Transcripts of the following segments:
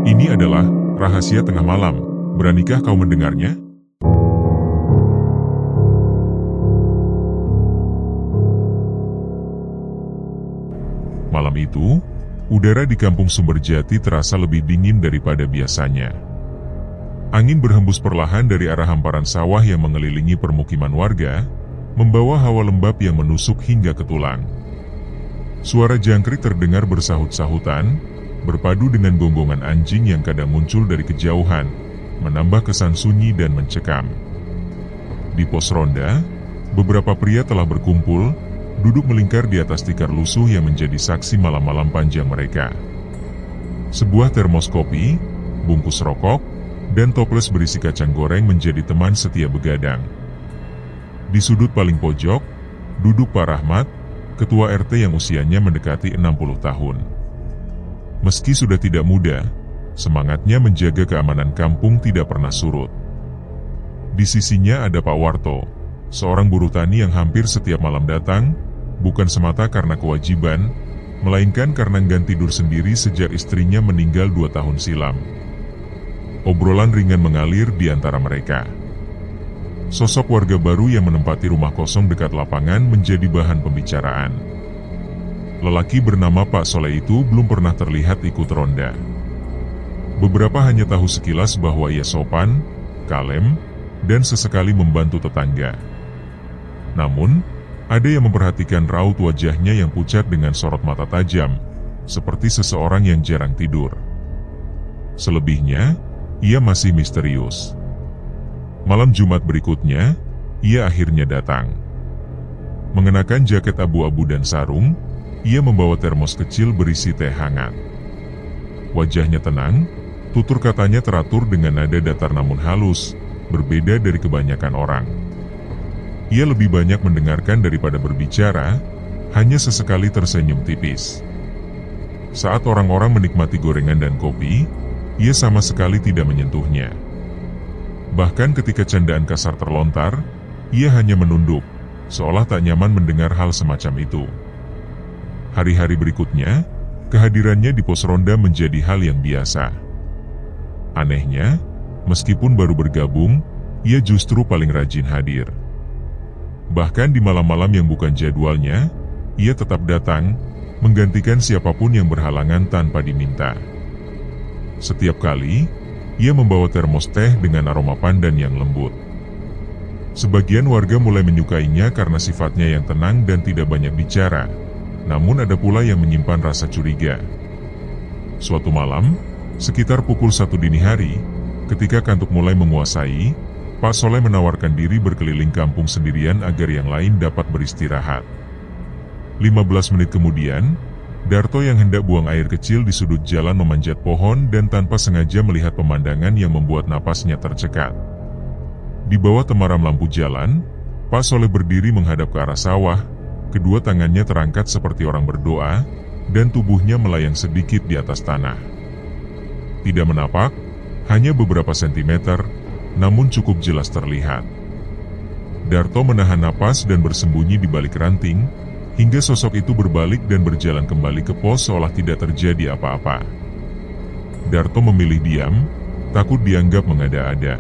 Ini adalah rahasia tengah malam. Beranikah kau mendengarnya? Malam itu, udara di kampung Sumberjati terasa lebih dingin daripada biasanya. Angin berhembus perlahan dari arah hamparan sawah yang mengelilingi permukiman warga, membawa hawa lembab yang menusuk hingga ke tulang. Suara jangkrik terdengar bersahut-sahutan, berpadu dengan gonggongan anjing yang kadang muncul dari kejauhan, menambah kesan sunyi dan mencekam. Di pos ronda, beberapa pria telah berkumpul, duduk melingkar di atas tikar lusuh yang menjadi saksi malam-malam panjang mereka. Sebuah termos kopi, bungkus rokok, dan toples berisi kacang goreng menjadi teman setia begadang. Di sudut paling pojok, duduk Pak Rahmat, ketua RT yang usianya mendekati 60 tahun. Meski sudah tidak muda, semangatnya menjaga keamanan kampung tidak pernah surut. Di sisinya ada Pak Warto, seorang buruh tani yang hampir setiap malam datang, bukan semata karena kewajiban, melainkan karena enggan tidur sendiri sejak istrinya meninggal 2 tahun silam. Obrolan ringan mengalir di antara mereka. Sosok warga baru yang menempati rumah kosong dekat lapangan menjadi bahan pembicaraan. Lelaki bernama Pak Soleh itu belum pernah terlihat ikut ronda. Beberapa hanya tahu sekilas bahwa ia sopan, kalem, dan sesekali membantu tetangga. Namun, ada yang memperhatikan raut wajahnya yang pucat dengan sorot mata tajam, seperti seseorang yang jarang tidur. Selebihnya, ia masih misterius. Malam Jumat berikutnya, ia akhirnya datang. Mengenakan jaket abu-abu dan sarung, ia membawa termos kecil berisi teh hangat. Wajahnya tenang, tutur katanya teratur dengan nada datar namun halus, berbeda dari kebanyakan orang. Ia lebih banyak mendengarkan daripada berbicara, hanya sesekali tersenyum tipis. Saat orang-orang menikmati gorengan dan kopi, ia sama sekali tidak menyentuhnya. Bahkan ketika candaan kasar terlontar, ia hanya menunduk, seolah tak nyaman mendengar hal semacam itu. Hari-hari berikutnya, kehadirannya di pos ronda menjadi hal yang biasa. Anehnya, meskipun baru bergabung, ia justru paling rajin hadir. Bahkan di malam-malam yang bukan jadwalnya, ia tetap datang, menggantikan siapapun yang berhalangan tanpa diminta. Setiap kali, ia membawa termos teh dengan aroma pandan yang lembut. Sebagian warga mulai menyukainya karena sifatnya yang tenang dan tidak banyak bicara, namun ada pula yang menyimpan rasa curiga. Suatu malam, sekitar pukul 1 dini hari, ketika kantuk mulai menguasai, Pak Soleh menawarkan diri berkeliling kampung sendirian agar yang lain dapat beristirahat. 15 menit kemudian, Darto yang hendak buang air kecil di sudut jalan memanjat pohon dan tanpa sengaja melihat pemandangan yang membuat napasnya tercekat. Di bawah temaram lampu jalan, Pak Soleh berdiri menghadap ke arah sawah, kedua tangannya terangkat seperti orang berdoa, dan tubuhnya melayang sedikit di atas tanah. Tidak menapak, hanya beberapa sentimeter, namun cukup jelas terlihat. Darto menahan napas dan bersembunyi di balik ranting, hingga sosok itu berbalik dan berjalan kembali ke pos seolah tidak terjadi apa-apa. Darto memilih diam, takut dianggap mengada-ada.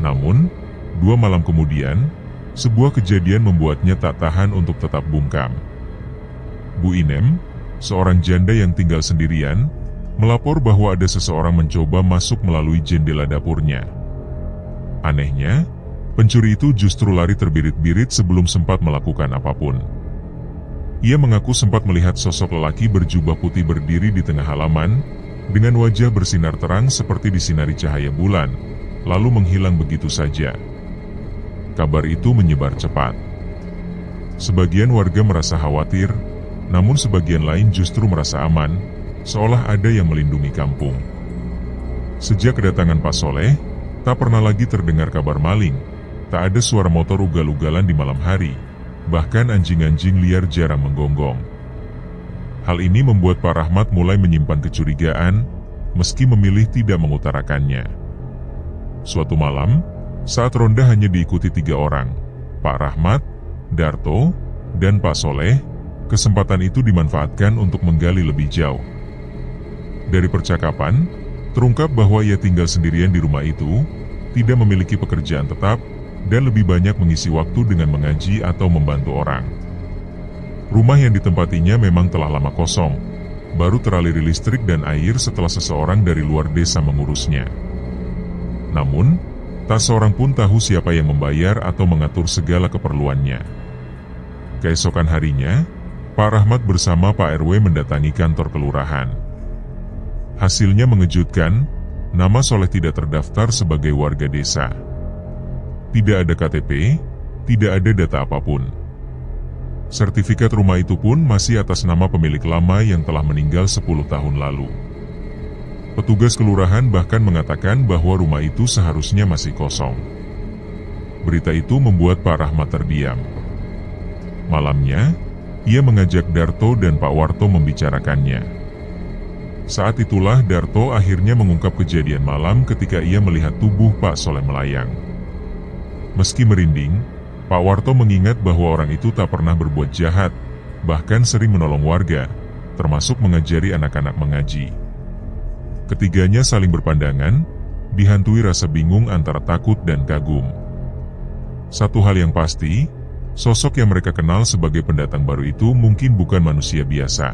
Namun, 2 malam kemudian, sebuah kejadian membuatnya tak tahan untuk tetap bungkam. Bu Inem, seorang janda yang tinggal sendirian, melapor bahwa ada seseorang mencoba masuk melalui jendela dapurnya. Anehnya, pencuri itu justru lari terbirit-birit sebelum sempat melakukan apapun. Ia mengaku sempat melihat sosok lelaki berjubah putih berdiri di tengah halaman, dengan wajah bersinar terang seperti disinari cahaya bulan, lalu menghilang begitu saja. Kabar itu menyebar cepat. Sebagian warga merasa khawatir, namun sebagian lain justru merasa aman, seolah ada yang melindungi kampung. Sejak kedatangan Pak Soleh, tak pernah lagi terdengar kabar maling, tak ada suara motor ugal-ugalan di malam hari, bahkan anjing-anjing liar jarang menggonggong. Hal ini membuat Pak Rahmat mulai menyimpan kecurigaan, meski memilih tidak mengutarakannya. Suatu malam, saat ronda hanya diikuti 3 orang, Pak Rahmat, Darto, dan Pak Soleh, kesempatan itu dimanfaatkan untuk menggali lebih jauh. Dari percakapan, terungkap bahwa ia tinggal sendirian di rumah itu, tidak memiliki pekerjaan tetap, dan lebih banyak mengisi waktu dengan mengaji atau membantu orang. Rumah yang ditempatinya memang telah lama kosong, baru teraliri listrik dan air setelah seseorang dari luar desa mengurusnya. Namun, tak seorang pun tahu siapa yang membayar atau mengatur segala keperluannya. Keesokan harinya, Pak Rahmat bersama Pak RW mendatangi kantor kelurahan. Hasilnya mengejutkan, nama Soleh tidak terdaftar sebagai warga desa. Tidak ada KTP, tidak ada data apapun. Sertifikat rumah itu pun masih atas nama pemilik lama yang telah meninggal 10 tahun lalu. Petugas kelurahan bahkan mengatakan bahwa rumah itu seharusnya masih kosong. Berita itu membuat Pak Rahmat terdiam. Malamnya, ia mengajak Darto dan Pak Warto membicarakannya. Saat itulah Darto akhirnya mengungkap kejadian malam ketika ia melihat tubuh Pak Soleh melayang. Meski merinding, Pak Warto mengingat bahwa orang itu tak pernah berbuat jahat, bahkan sering menolong warga, termasuk mengajari anak-anak mengaji. Ketiganya saling berpandangan, dihantui rasa bingung antara takut dan kagum. Satu hal yang pasti, sosok yang mereka kenal sebagai pendatang baru itu mungkin bukan manusia biasa.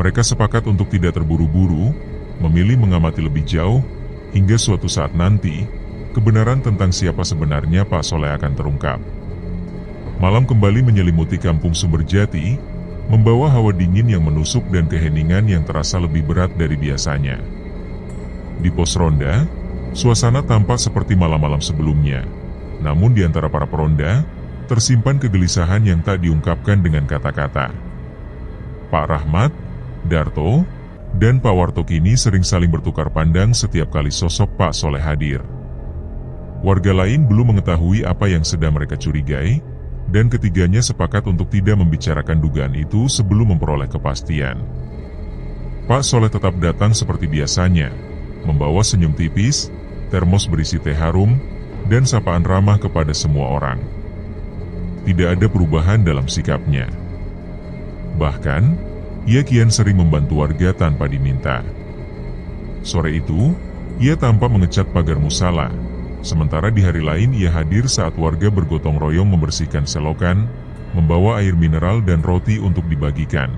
Mereka sepakat untuk tidak terburu-buru, memilih mengamati lebih jauh, hingga suatu saat nanti, kebenaran tentang siapa sebenarnya Pak Soleh akan terungkap. Malam kembali menyelimuti kampung Sumberjati, membawa hawa dingin yang menusuk dan keheningan yang terasa lebih berat dari biasanya. Di pos ronda, suasana tampak seperti malam-malam sebelumnya. Namun di antara para peronda, tersimpan kegelisahan yang tak diungkapkan dengan kata-kata. Pak Rahmat, Darto, dan Pak Warto kini sering saling bertukar pandang setiap kali sosok Pak Soleh hadir. Warga lain belum mengetahui apa yang sedang mereka curigai, dan ketiganya sepakat untuk tidak membicarakan dugaan itu sebelum memperoleh kepastian. Pak Soleh tetap datang seperti biasanya, membawa senyum tipis, termos berisi teh harum, dan sapaan ramah kepada semua orang. Tidak ada perubahan dalam sikapnya. Bahkan, ia kian sering membantu warga tanpa diminta. Sore itu, ia tampak mengecat pagar musala, sementara di hari lain ia hadir saat warga bergotong royong membersihkan selokan, membawa air mineral dan roti untuk dibagikan.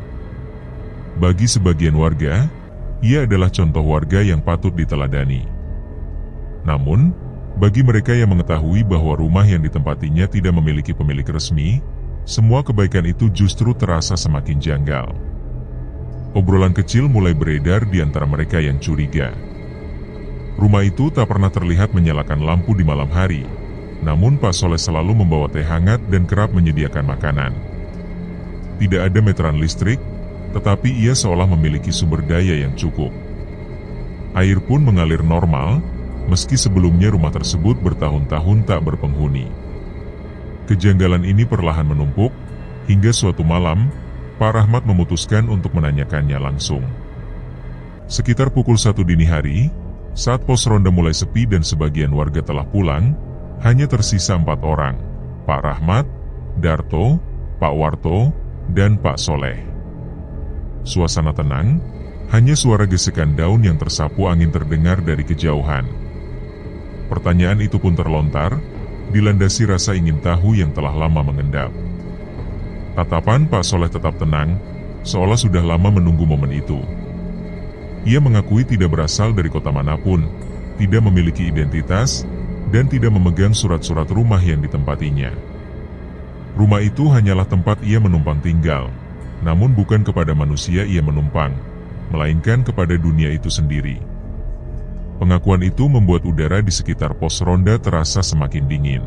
Bagi sebagian warga, ia adalah contoh warga yang patut diteladani. Namun, bagi mereka yang mengetahui bahwa rumah yang ditempatinya tidak memiliki pemilik resmi, semua kebaikan itu justru terasa semakin janggal. Obrolan kecil mulai beredar di antara mereka yang curiga. Rumah itu tak pernah terlihat menyalakan lampu di malam hari, namun Pak Soleh selalu membawa teh hangat dan kerap menyediakan makanan. Tidak ada meteran listrik, tetapi ia seolah memiliki sumber daya yang cukup. Air pun mengalir normal, meski sebelumnya rumah tersebut bertahun-tahun tak berpenghuni. Kejanggalan ini perlahan menumpuk, hingga suatu malam, Pak Rahmat memutuskan untuk menanyakannya langsung. Sekitar pukul 1 dini hari, saat pos ronda mulai sepi dan sebagian warga telah pulang, hanya tersisa 4 orang, Pak Rahmat, Darto, Pak Warto, dan Pak Soleh. Suasana tenang, hanya suara gesekan daun yang tersapu angin terdengar dari kejauhan. Pertanyaan itu pun terlontar, dilandasi rasa ingin tahu yang telah lama mengendap. Tatapan Pak Soleh tetap tenang, seolah sudah lama menunggu momen itu. Ia mengakui tidak berasal dari kota manapun, tidak memiliki identitas, dan tidak memegang surat-surat rumah yang ditempatinya. Rumah itu hanyalah tempat ia menumpang tinggal, namun bukan kepada manusia ia menumpang, melainkan kepada dunia itu sendiri. Pengakuan itu membuat udara di sekitar pos ronda terasa semakin dingin.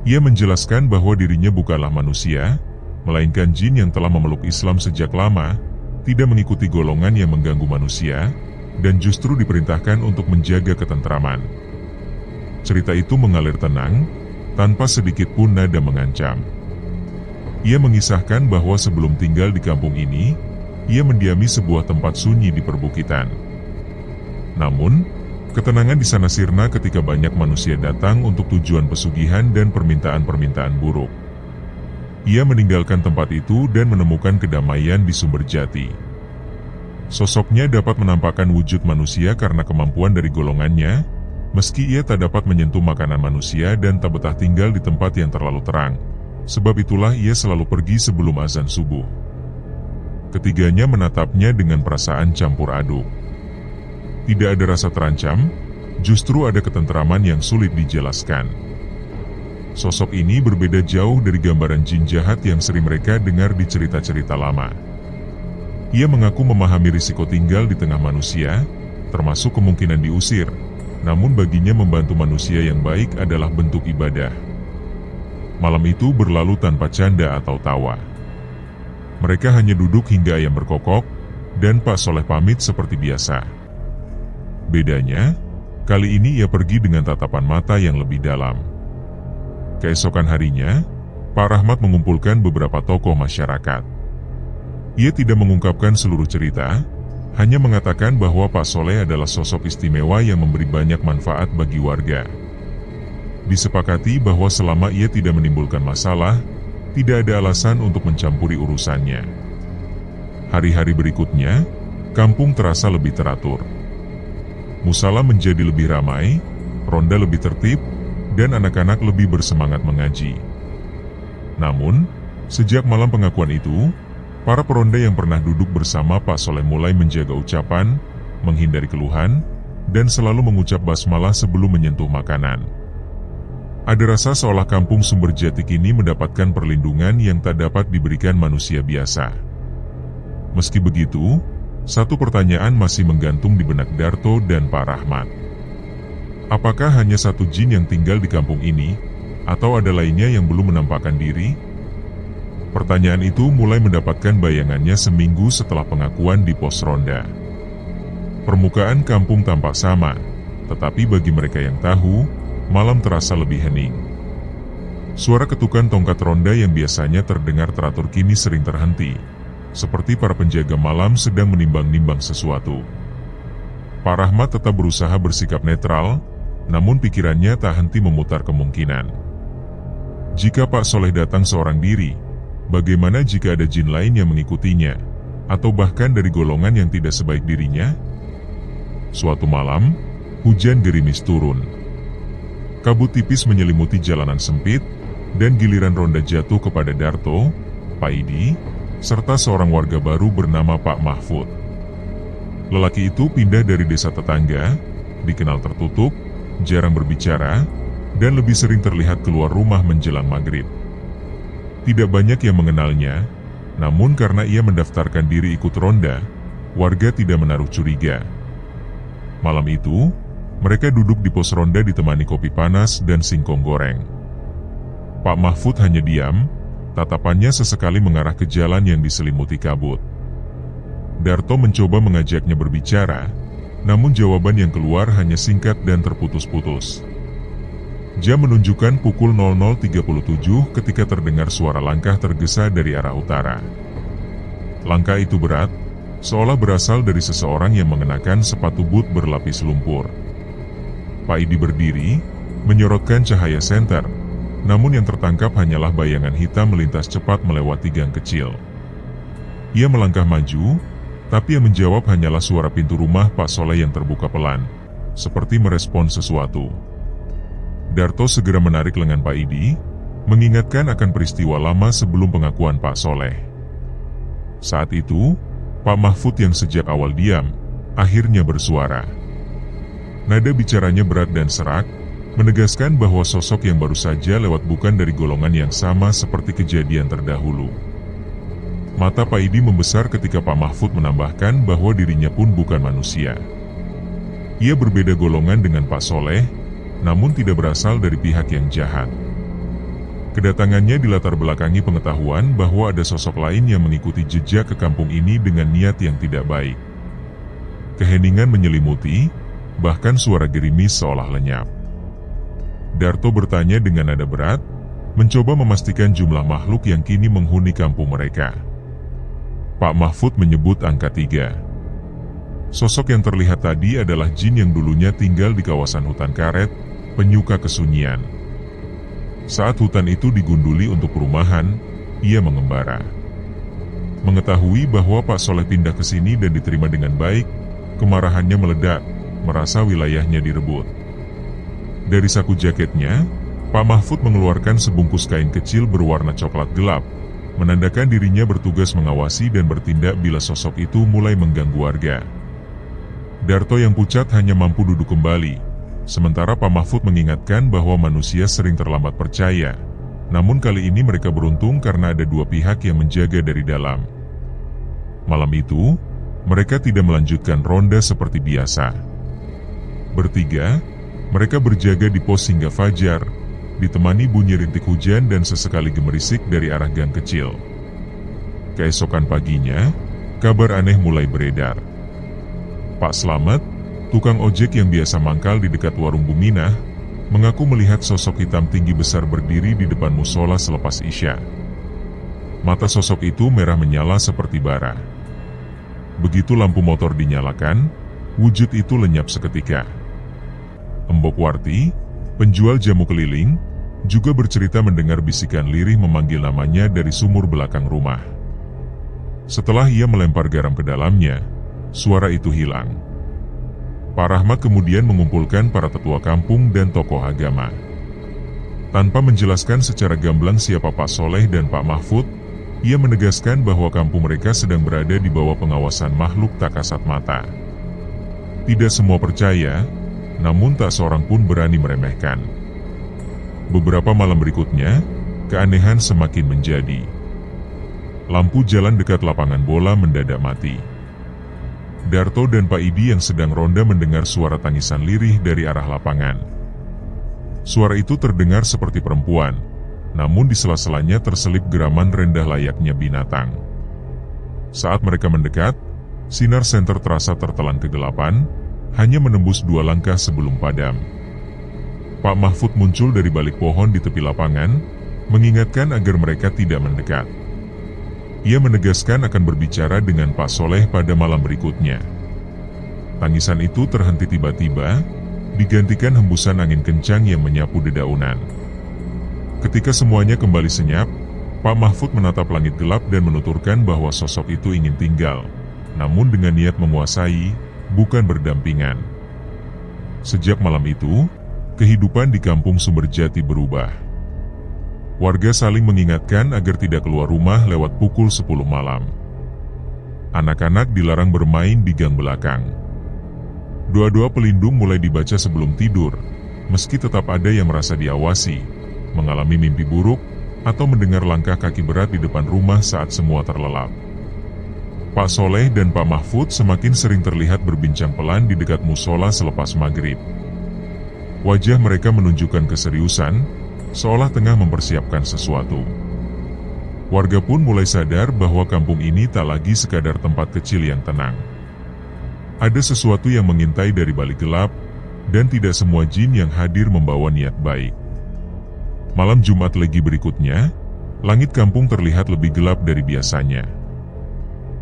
Ia menjelaskan bahwa dirinya bukanlah manusia, melainkan jin yang telah memeluk Islam sejak lama, tidak mengikuti golongan yang mengganggu manusia, dan justru diperintahkan untuk menjaga ketentraman. Cerita itu mengalir tenang, tanpa sedikit pun nada mengancam. Ia mengisahkan bahwa sebelum tinggal di kampung ini, ia mendiami sebuah tempat sunyi di perbukitan. Namun, ketenangan di sana sirna ketika banyak manusia datang untuk tujuan pesugihan dan permintaan-permintaan buruk. Ia meninggalkan tempat itu dan menemukan kedamaian di Sumberjati. Sosoknya dapat menampakkan wujud manusia karena kemampuan dari golongannya, meski ia tak dapat menyentuh makanan manusia dan tak betah tinggal di tempat yang terlalu terang. Sebab itulah ia selalu pergi sebelum azan subuh. Ketiganya menatapnya dengan perasaan campur aduk. Tidak ada rasa terancam, justru ada ketentraman yang sulit dijelaskan. Sosok ini berbeda jauh dari gambaran jin jahat yang sering mereka dengar di cerita-cerita lama. Ia mengaku memahami risiko tinggal di tengah manusia, termasuk kemungkinan diusir, namun baginya membantu manusia yang baik adalah bentuk ibadah. Malam itu berlalu tanpa canda atau tawa. Mereka hanya duduk hingga ayam berkokok, dan Pak Soleh pamit seperti biasa. Bedanya, kali ini ia pergi dengan tatapan mata yang lebih dalam. Keesokan harinya, Pak Rahmat mengumpulkan beberapa tokoh masyarakat. Ia tidak mengungkapkan seluruh cerita, hanya mengatakan bahwa Pak Soleh adalah sosok istimewa yang memberi banyak manfaat bagi warga. Disepakati bahwa selama ia tidak menimbulkan masalah, tidak ada alasan untuk mencampuri urusannya. Hari-hari berikutnya, kampung terasa lebih teratur. Musala menjadi lebih ramai, ronda lebih tertib, dan anak-anak lebih bersemangat mengaji. Namun, sejak malam pengakuan itu, para peronda yang pernah duduk bersama Pak Soleh mulai menjaga ucapan, menghindari keluhan, dan selalu mengucap basmalah sebelum menyentuh makanan. Ada rasa seolah kampung Sumberjati kini mendapatkan perlindungan yang tak dapat diberikan manusia biasa. Meski begitu, satu pertanyaan masih menggantung di benak Darto dan Pak Rahmat. Apakah hanya satu jin yang tinggal di kampung ini, atau ada lainnya yang belum menampakkan diri? Pertanyaan itu mulai mendapatkan bayangannya seminggu setelah pengakuan di pos ronda. Permukaan kampung tampak sama, tetapi bagi mereka yang tahu, malam terasa lebih hening. Suara ketukan tongkat ronda yang biasanya terdengar teratur kini sering terhenti, seperti para penjaga malam sedang menimbang-nimbang sesuatu. Pak Rahmat tetap berusaha bersikap netral, namun pikirannya tak henti memutar kemungkinan. Jika Pak Soleh datang seorang diri, bagaimana jika ada jin lain yang mengikutinya, atau bahkan dari golongan yang tidak sebaik dirinya? Suatu malam, hujan gerimis turun. Kabut tipis menyelimuti jalanan sempit, dan giliran ronda jatuh kepada Darto, Pak Idi, serta seorang warga baru bernama Pak Mahfud. Lelaki itu pindah dari desa tetangga, dikenal tertutup, jarang berbicara, dan lebih sering terlihat keluar rumah menjelang maghrib. Tidak banyak yang mengenalnya, namun karena ia mendaftarkan diri ikut ronda, warga tidak menaruh curiga. Malam itu, mereka duduk di pos ronda ditemani kopi panas dan singkong goreng. Pak Mahfud hanya diam, tatapannya sesekali mengarah ke jalan yang diselimuti kabut. Darto mencoba mengajaknya berbicara, namun jawaban yang keluar hanya singkat dan terputus-putus. Jam menunjukkan pukul 00.37 ketika terdengar suara langkah tergesa dari arah utara. Langkah itu berat, seolah berasal dari seseorang yang mengenakan sepatu boot berlapis lumpur. Pak Idi berdiri, menyorotkan cahaya senter, namun yang tertangkap hanyalah bayangan hitam melintas cepat melewati gang kecil. Ia melangkah maju, tapi yang menjawab hanyalah suara pintu rumah Pak Soleh yang terbuka pelan, seperti merespon sesuatu. Darto segera menarik lengan Pak Idi, mengingatkan akan peristiwa lama sebelum pengakuan Pak Soleh. Saat itu, Pak Mahfud yang sejak awal diam, akhirnya bersuara. Nada bicaranya berat dan serak, menegaskan bahwa sosok yang baru saja lewat bukan dari golongan yang sama seperti kejadian terdahulu. Mata Pak Idi membesar ketika Pak Mahfud menambahkan bahwa dirinya pun bukan manusia. Ia berbeda golongan dengan Pak Soleh, namun tidak berasal dari pihak yang jahat. Kedatangannya dilatar belakangi pengetahuan bahwa ada sosok lain yang mengikuti jejak ke kampung ini dengan niat yang tidak baik. Keheningan menyelimuti, bahkan suara gerimis seolah lenyap. Darto bertanya dengan nada berat, mencoba memastikan jumlah makhluk yang kini menghuni kampung mereka. Pak Mahfud menyebut angka 3. Sosok yang terlihat tadi adalah jin yang dulunya tinggal di kawasan hutan karet, penyuka kesunyian. Saat hutan itu digunduli untuk perumahan, ia mengembara. Mengetahui bahwa Pak Soleh pindah ke sini dan diterima dengan baik, kemarahannya meledak, merasa wilayahnya direbut. Dari saku jaketnya, Pak Mahfud mengeluarkan sebungkus kain kecil berwarna coklat gelap, menandakan dirinya bertugas mengawasi dan bertindak bila sosok itu mulai mengganggu warga. Darto yang pucat hanya mampu duduk kembali, sementara Pak Mahfud mengingatkan bahwa manusia sering terlambat percaya. Namun kali ini mereka beruntung karena ada dua pihak yang menjaga dari dalam. Malam itu, mereka tidak melanjutkan ronda seperti biasa. Bertiga, mereka berjaga di pos hingga fajar, ditemani bunyi rintik hujan dan sesekali gemerisik dari arah gang kecil. Keesokan paginya, kabar aneh mulai beredar. Pak Slamet, tukang ojek yang biasa mangkal di dekat warung Buminah, mengaku melihat sosok hitam tinggi besar berdiri di depan musola selepas Isya. Mata sosok itu merah menyala seperti bara. Begitu lampu motor dinyalakan, wujud itu lenyap seketika. Embok Warti, penjual jamu keliling, juga bercerita mendengar bisikan lirih memanggil namanya dari sumur belakang rumah. Setelah ia melempar garam ke dalamnya, suara itu hilang. Pak Rahmat kemudian mengumpulkan para tetua kampung dan tokoh agama. Tanpa menjelaskan secara gamblang siapa Pak Soleh dan Pak Mahfud, ia menegaskan bahwa kampung mereka sedang berada di bawah pengawasan makhluk tak kasat mata. Tidak semua percaya, namun tak seorang pun berani meremehkan. Beberapa malam berikutnya, keanehan semakin menjadi. Lampu jalan dekat lapangan bola mendadak mati. Darto dan Pak Idi yang sedang ronda mendengar suara tangisan lirih dari arah lapangan. Suara itu terdengar seperti perempuan, namun di sela-selanya terselip geraman rendah layaknya binatang. Saat mereka mendekat, sinar senter terasa tertelan kegelapan, hanya menembus 2 langkah sebelum padam. Pak Mahfud muncul dari balik pohon di tepi lapangan, mengingatkan agar mereka tidak mendekat. Ia menegaskan akan berbicara dengan Pak Soleh pada malam berikutnya. Tangisan itu terhenti tiba-tiba, digantikan hembusan angin kencang yang menyapu dedaunan. Ketika semuanya kembali senyap, Pak Mahfud menatap langit gelap dan menuturkan bahwa sosok itu ingin tinggal, namun dengan niat menguasai, bukan berdampingan. Sejak malam itu, kehidupan di kampung Sumberjati berubah. Warga saling mengingatkan agar tidak keluar rumah lewat pukul 10 malam. Anak-anak dilarang bermain di gang belakang. Doa-doa pelindung mulai dibaca sebelum tidur, meski tetap ada yang merasa diawasi, mengalami mimpi buruk, atau mendengar langkah kaki berat di depan rumah saat semua terlelap. Pak Soleh dan Pak Mahfud semakin sering terlihat berbincang pelan di dekat musola selepas maghrib. Wajah mereka menunjukkan keseriusan, seolah tengah mempersiapkan sesuatu. Warga pun mulai sadar bahwa kampung ini tak lagi sekadar tempat kecil yang tenang. Ada sesuatu yang mengintai dari balik gelap, dan tidak semua jin yang hadir membawa niat baik. Malam Jumat Legi berikutnya, langit kampung terlihat lebih gelap dari biasanya.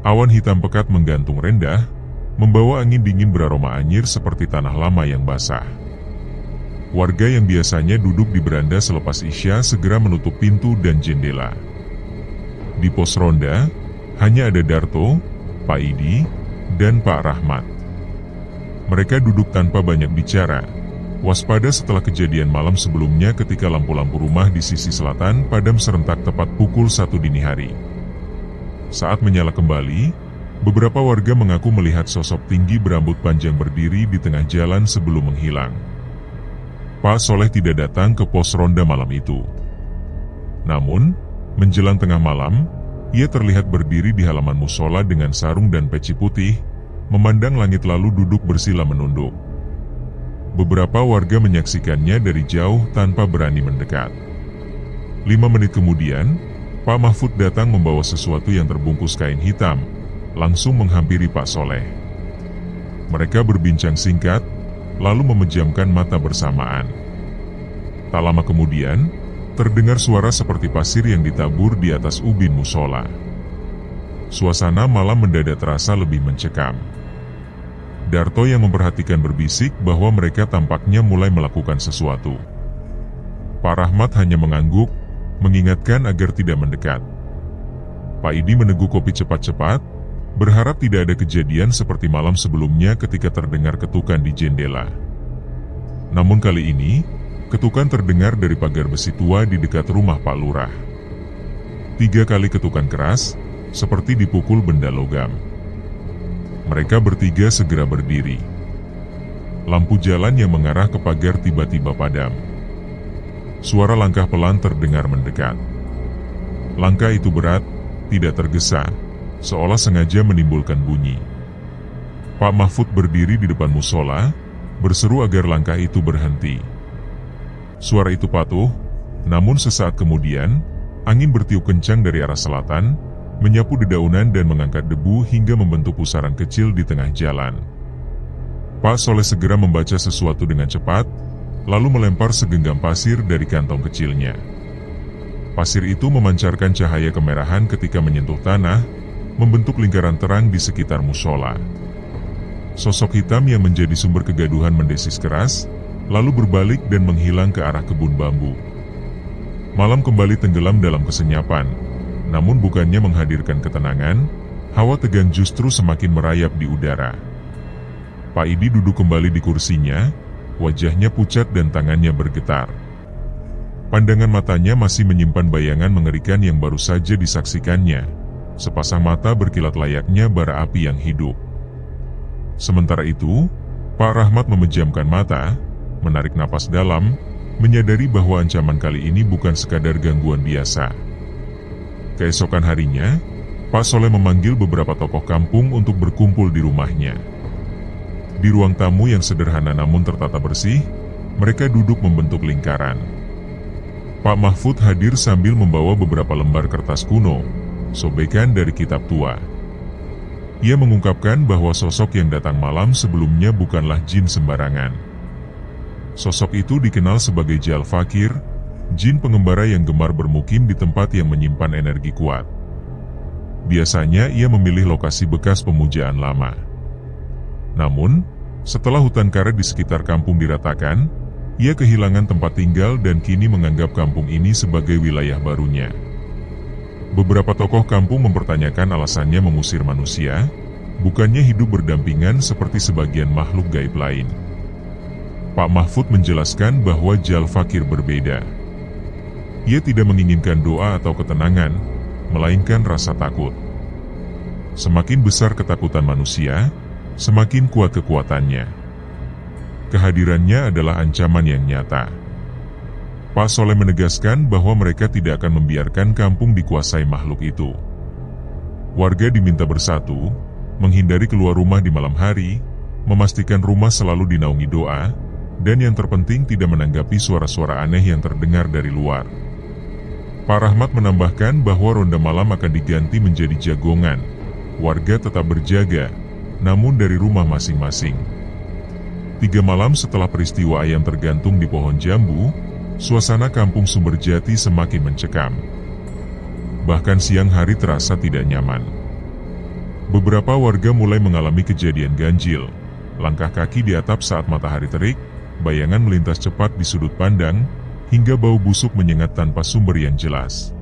Awan hitam pekat menggantung rendah, membawa angin dingin beraroma anyir seperti tanah lama yang basah. Warga yang biasanya duduk di beranda selepas Isya segera menutup pintu dan jendela. Di pos ronda, hanya ada Darto, Pak Idi, dan Pak Rahmat. Mereka duduk tanpa banyak bicara, waspada setelah kejadian malam sebelumnya ketika lampu-lampu rumah di sisi selatan padam serentak tepat pukul 1 dini hari. Saat menyala kembali, beberapa warga mengaku melihat sosok tinggi berambut panjang berdiri di tengah jalan sebelum menghilang. Pak Soleh tidak datang ke pos ronda malam itu. Namun, menjelang tengah malam, ia terlihat berdiri di halaman musola dengan sarung dan peci putih, memandang langit lalu duduk bersila menunduk. Beberapa warga menyaksikannya dari jauh tanpa berani mendekat. 5 menit kemudian, Pak Mahfud datang membawa sesuatu yang terbungkus kain hitam, langsung menghampiri Pak Soleh. Mereka berbincang singkat, lalu memejamkan mata bersamaan. Tak lama kemudian, terdengar suara seperti pasir yang ditabur di atas ubin musola. Suasana malam mendadak terasa lebih mencekam. Darto yang memperhatikan berbisik bahwa mereka tampaknya mulai melakukan sesuatu. Pak Rahmat hanya mengangguk, mengingatkan agar tidak mendekat. Pak Idi meneguk kopi cepat-cepat, berharap tidak ada kejadian seperti malam sebelumnya ketika terdengar ketukan di jendela. Namun kali ini, ketukan terdengar dari pagar besi tua di dekat rumah Pak Lurah. 3 kali ketukan keras, seperti dipukul benda logam. Mereka bertiga segera berdiri. Lampu jalan yang mengarah ke pagar tiba-tiba padam. Suara langkah pelan terdengar mendekat. Langkah itu berat, tidak tergesa, seolah sengaja menimbulkan bunyi. Pak Mahfud berdiri di depan musola, berseru agar langkah itu berhenti. Suara itu patuh, namun sesaat kemudian, angin bertiup kencang dari arah selatan, menyapu dedaunan dan mengangkat debu hingga membentuk pusaran kecil di tengah jalan. Pak Soleh segera membaca sesuatu dengan cepat, lalu melempar segenggam pasir dari kantong kecilnya. Pasir itu memancarkan cahaya kemerahan ketika menyentuh tanah, membentuk lingkaran terang di sekitar musola. Sosok hitam yang menjadi sumber kegaduhan mendesis keras, lalu berbalik dan menghilang ke arah kebun bambu. Malam kembali tenggelam dalam kesenyapan, namun bukannya menghadirkan ketenangan, hawa tegang justru semakin merayap di udara. Pak Idi duduk kembali di kursinya, wajahnya pucat dan tangannya bergetar. Pandangan matanya masih menyimpan bayangan mengerikan yang baru saja disaksikannya. Sepasang mata berkilat layaknya bara api yang hidup. Sementara itu, Pak Rahmat memejamkan mata, menarik napas dalam, menyadari bahwa ancaman kali ini bukan sekadar gangguan biasa. Keesokan harinya, Pak Soleh memanggil beberapa tokoh kampung untuk berkumpul di rumahnya. Di ruang tamu yang sederhana namun tertata bersih, mereka duduk membentuk lingkaran. Pak Mahfud hadir sambil membawa beberapa lembar kertas kuno, sobekan dari kitab tua. Ia mengungkapkan bahwa sosok yang datang malam sebelumnya bukanlah jin sembarangan. Sosok itu dikenal sebagai Jal Fakir, jin pengembara yang gemar bermukim di tempat yang menyimpan energi kuat. Biasanya ia memilih lokasi bekas pemujaan lama. Namun, setelah hutan karet di sekitar kampung diratakan, ia kehilangan tempat tinggal dan kini menganggap kampung ini sebagai wilayah barunya. Beberapa tokoh kampung mempertanyakan alasannya mengusir manusia, bukannya hidup berdampingan seperti sebagian makhluk gaib lain. Pak Mahfud menjelaskan bahwa Jal Fakir berbeda. Ia tidak menginginkan doa atau ketenangan, melainkan rasa takut. Semakin besar ketakutan manusia, semakin kuat kekuatannya. Kehadirannya adalah ancaman yang nyata. Pak Soleh menegaskan bahwa mereka tidak akan membiarkan kampung dikuasai makhluk itu. Warga diminta bersatu, menghindari keluar rumah di malam hari, memastikan rumah selalu dinaungi doa, dan yang terpenting tidak menanggapi suara-suara aneh yang terdengar dari luar. Pak Rahmat menambahkan bahwa ronda malam akan diganti menjadi jagongan. Warga tetap berjaga, namun dari rumah masing-masing. 3 malam setelah peristiwa ayam tergantung di pohon jambu, suasana kampung Sumberjati semakin mencekam. Bahkan siang hari terasa tidak nyaman. Beberapa warga mulai mengalami kejadian ganjil, langkah kaki di atap saat matahari terik, bayangan melintas cepat di sudut pandang, hingga bau busuk menyengat tanpa sumber yang jelas.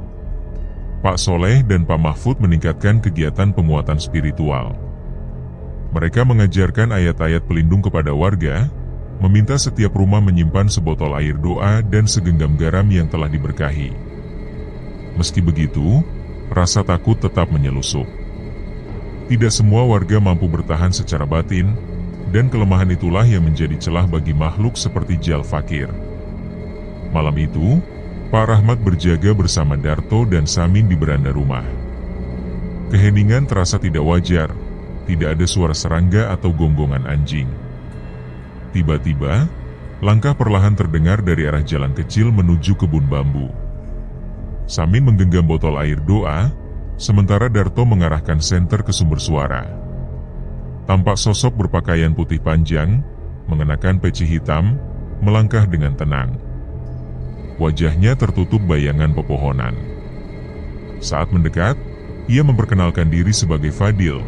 Pak Soleh dan Pak Mahfud meningkatkan kegiatan penguatan spiritual. Mereka mengajarkan ayat-ayat pelindung kepada warga, meminta setiap rumah menyimpan sebotol air doa dan segenggam garam yang telah diberkahi. Meski begitu, rasa takut tetap menyelusup. Tidak semua warga mampu bertahan secara batin, dan kelemahan itulah yang menjadi celah bagi makhluk seperti Jal Fakir. Malam itu, Pak Rahmat berjaga bersama Darto dan Samin di beranda rumah. Keheningan terasa tidak wajar. Tidak ada suara serangga atau gonggongan anjing. Tiba-tiba, langkah perlahan terdengar dari arah jalan kecil menuju kebun bambu. Samin menggenggam botol air doa, sementara Darto mengarahkan senter ke sumber suara. Tampak sosok berpakaian putih panjang, mengenakan peci hitam, melangkah dengan tenang. Wajahnya tertutup bayangan pepohonan. Saat mendekat, ia memperkenalkan diri sebagai Fadil,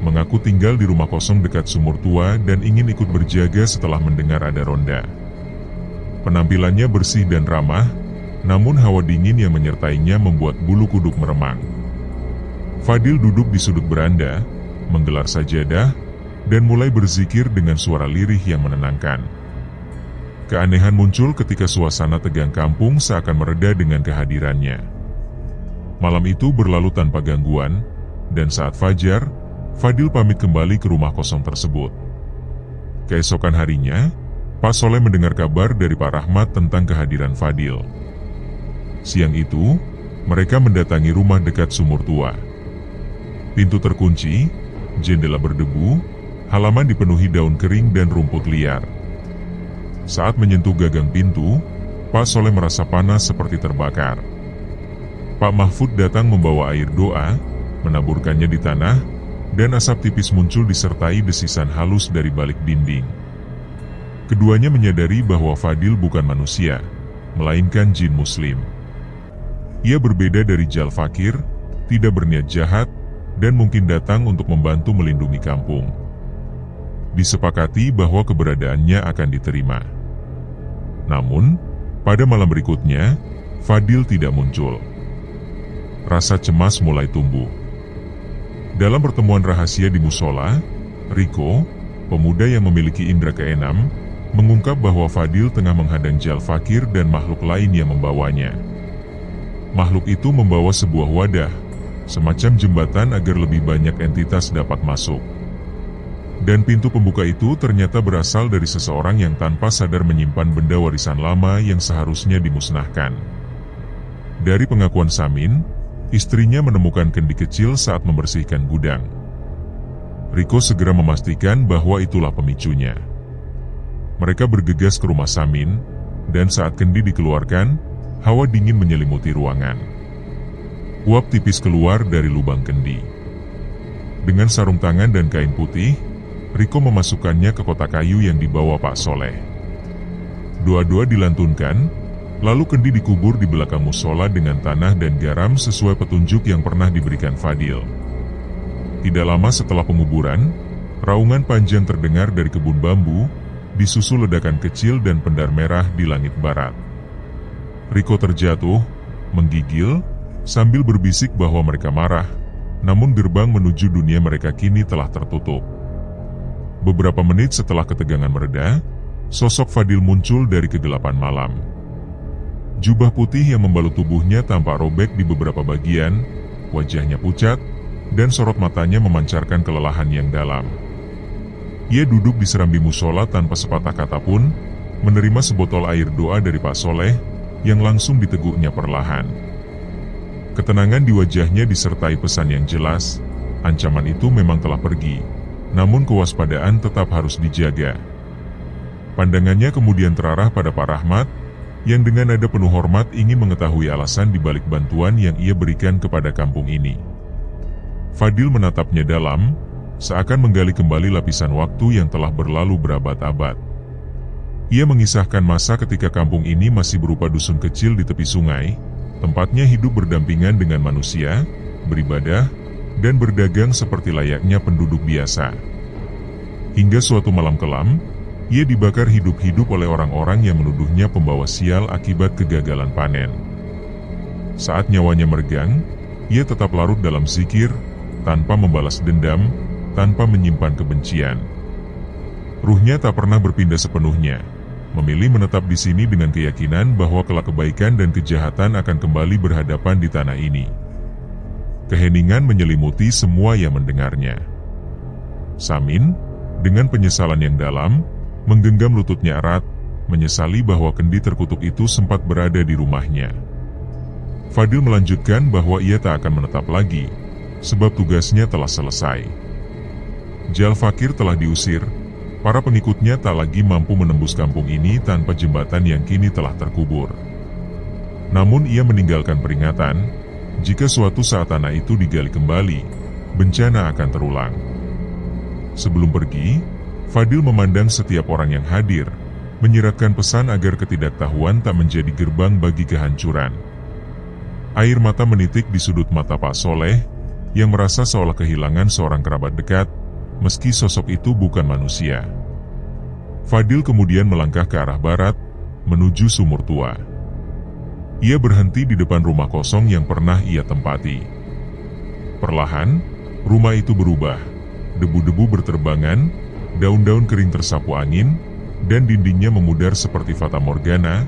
mengaku tinggal di rumah kosong dekat sumur tua dan ingin ikut berjaga setelah mendengar ada ronda. Penampilannya bersih dan ramah, namun hawa dingin yang menyertainya membuat bulu kuduk meremang. Fadil duduk di sudut beranda, menggelar sajadah, dan mulai berzikir dengan suara lirih yang menenangkan. Keanehan muncul ketika suasana tegang kampung seakan mereda dengan kehadirannya. Malam itu berlalu tanpa gangguan, dan saat fajar, Fadil pamit kembali ke rumah kosong tersebut. Keesokan harinya, Pak Soleh mendengar kabar dari Pak Rahmat tentang kehadiran Fadil. Siang itu, mereka mendatangi rumah dekat sumur tua. Pintu terkunci, jendela berdebu, halaman dipenuhi daun kering dan rumput liar. Saat menyentuh gagang pintu, Pak Soleh merasa panas seperti terbakar. Pak Mahfud datang membawa air doa, menaburkannya di tanah, dan asap tipis muncul disertai desisan halus dari balik dinding. Keduanya menyadari bahwa Fadil bukan manusia, melainkan jin muslim. Ia berbeda dari Jal Fakir, tidak berniat jahat, dan mungkin datang untuk membantu melindungi kampung. Disepakati bahwa keberadaannya akan diterima. Namun, pada malam berikutnya, Fadil tidak muncul. Rasa cemas mulai tumbuh. Dalam pertemuan rahasia di musola, Riko, pemuda yang memiliki indera keenam, mengungkap bahwa Fadil tengah menghadang Jal Fakir dan makhluk lain yang membawanya. Makhluk itu membawa sebuah wadah, semacam jembatan agar lebih banyak entitas dapat masuk. Dan pintu pembuka itu ternyata berasal dari seseorang yang tanpa sadar menyimpan benda warisan lama yang seharusnya dimusnahkan. Dari pengakuan Samin, istrinya menemukan kendi kecil saat membersihkan gudang. Riko segera memastikan bahwa itulah pemicunya. Mereka bergegas ke rumah Samin, dan saat kendi dikeluarkan, hawa dingin menyelimuti ruangan. Uap tipis keluar dari lubang kendi. Dengan sarung tangan dan kain putih, Riko memasukkannya ke kotak kayu yang dibawa Pak Soleh. Doa-doa dilantunkan, lalu kendi dikubur di belakang musola dengan tanah dan garam sesuai petunjuk yang pernah diberikan Fadil. Tidak lama setelah penguburan, raungan panjang terdengar dari kebun bambu, disusul ledakan kecil dan pendar merah di langit barat. Riko terjatuh, menggigil, sambil berbisik bahwa mereka marah, namun gerbang menuju dunia mereka kini telah tertutup. Beberapa menit setelah ketegangan mereda, sosok Fadil muncul dari kegelapan malam. Jubah putih yang membalut tubuhnya tampak robek di beberapa bagian, wajahnya pucat, dan sorot matanya memancarkan kelelahan yang dalam. Ia duduk di serambi musola tanpa sepatah kata pun, menerima sebotol air doa dari Pak Soleh, yang langsung diteguknya perlahan. Ketenangan di wajahnya disertai pesan yang jelas, ancaman itu memang telah pergi, namun kewaspadaan tetap harus dijaga. Pandangannya kemudian terarah pada Pak Rahmat, yang dengan nada penuh hormat ingin mengetahui alasan dibalik bantuan yang ia berikan kepada kampung ini. Fadil menatapnya dalam, seakan menggali kembali lapisan waktu yang telah berlalu berabad-abad. Ia mengisahkan masa ketika kampung ini masih berupa dusun kecil di tepi sungai, tempatnya hidup berdampingan dengan manusia, beribadah, dan berdagang seperti layaknya penduduk biasa. Hingga suatu malam kelam, ia dibakar hidup-hidup oleh orang-orang yang menuduhnya pembawa sial akibat kegagalan panen. Saat nyawanya meregang, ia tetap larut dalam zikir, tanpa membalas dendam, tanpa menyimpan kebencian. Ruhnya tak pernah berpindah sepenuhnya, memilih menetap di sini dengan keyakinan bahwa kelak kebaikan dan kejahatan akan kembali berhadapan di tanah ini. Keheningan menyelimuti semua yang mendengarnya. Samin, dengan penyesalan yang dalam, menggenggam lututnya erat, menyesali bahwa kendi terkutuk itu sempat berada di rumahnya. Fadil melanjutkan bahwa ia tak akan menetap lagi, sebab tugasnya telah selesai. Jal Fakir telah diusir, para pengikutnya tak lagi mampu menembus kampung ini tanpa jembatan yang kini telah terkubur. Namun ia meninggalkan peringatan, jika suatu saat tanah itu digali kembali, bencana akan terulang. Sebelum pergi, Fadil memandang setiap orang yang hadir, menyiratkan pesan agar ketidaktahuan tak menjadi gerbang bagi kehancuran. Air mata menitik di sudut mata Pak Soleh, yang merasa seolah kehilangan seorang kerabat dekat, meski sosok itu bukan manusia. Fadil kemudian melangkah ke arah barat, menuju sumur tua. Ia berhenti di depan rumah kosong yang pernah ia tempati. Perlahan, rumah itu berubah. Debu-debu berterbangan, daun-daun kering tersapu angin, dan dindingnya memudar seperti fata morgana,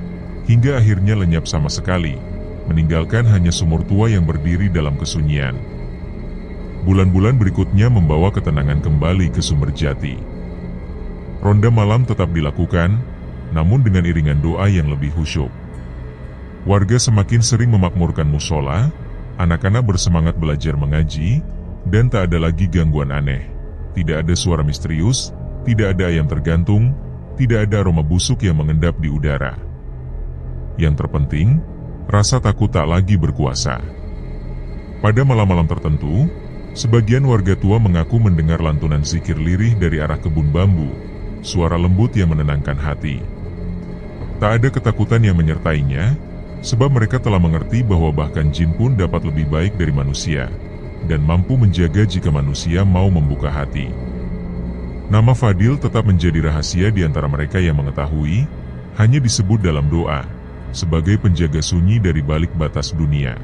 hingga akhirnya lenyap sama sekali, meninggalkan hanya sumur tua yang berdiri dalam kesunyian. Bulan-bulan berikutnya membawa ketenangan kembali ke Sumberjati. Ronda malam tetap dilakukan, namun dengan iringan doa yang lebih khusyuk. Warga semakin sering memakmurkan musola, anak-anak bersemangat belajar mengaji, dan tak ada lagi gangguan aneh. Tidak ada suara misterius, tidak ada ayam tergantung, tidak ada aroma busuk yang mengendap di udara. Yang terpenting, rasa takut tak lagi berkuasa. Pada malam-malam tertentu, sebagian warga tua mengaku mendengar lantunan zikir lirih dari arah kebun bambu, suara lembut yang menenangkan hati. Tak ada ketakutan yang menyertainya, sebab mereka telah mengerti bahwa bahkan jin pun dapat lebih baik dari manusia, dan mampu menjaga jika manusia mau membuka hati. Nama Fadil tetap menjadi rahasia di antara mereka yang mengetahui, hanya disebut dalam doa, sebagai penjaga sunyi dari balik batas dunia.